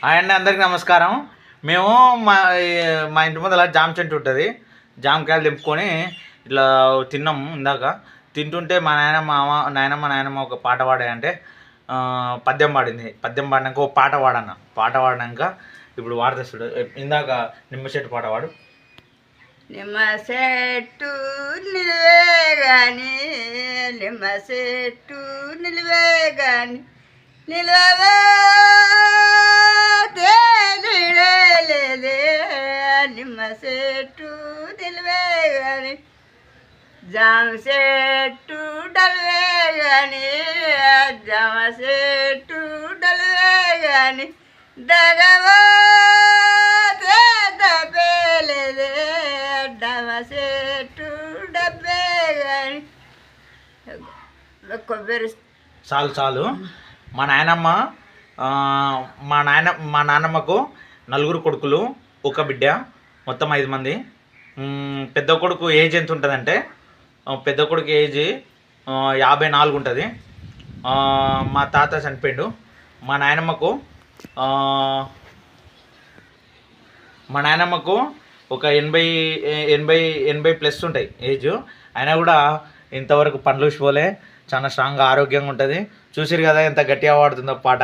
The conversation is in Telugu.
అండి అందరికీ నమస్కారం. మేము మా మా ఇంటి ముందర జామ చెట్టు ఉంటుంది. జామకాయలు తెంపుకొని ఇట్లా తిన్నాము. ఇందాక తింటుంటే మా నాయనమ్మ ఒక పాట పాడాయంటే పద్యం పాడింది. పద్యం పాడినాక ఒక పాట పాడినాక ఇప్పుడు వాడతాడు. ఇందాక నిమ్మ చెట్టు పాట పాడు. నిమ్మ చెట్టు నిలువే గాని, నిమ్మ చెట్టు నిలువే గాని, నిలవే నిమ్మ చెట్టు నిలువే గాని, జామ చెట్టు డలువే గాని, జామ చెట్టు డలువే గాని, దగవా పేలేదే డమ చెట్టు డబ్బే గాని. కొబ్బరి చాలు. మా నాన్నమ్మకు 4 కొడుకులు, ఒక బిడ్డ, మొత్తం 5 మంది. పెద్ద కొడుకు ఏజ్ ఎంత ఉంటుందంటే, పెద్ద కొడుకు ఏజ్ 54 ఉంటుంది. మా తాత చనిపోయిండు. మా నాయనమ్మకు ఒక 80 ప్లస్ ఉంటాయి ఏజ్. అయినా కూడా ఇంతవరకు పండ్లు పోలే, చాలా స్ట్రాంగ్గా ఆరోగ్యంగా ఉంటుంది. చూసిరు కదా ఎంత గట్టిగా పాడుతుందో పాట.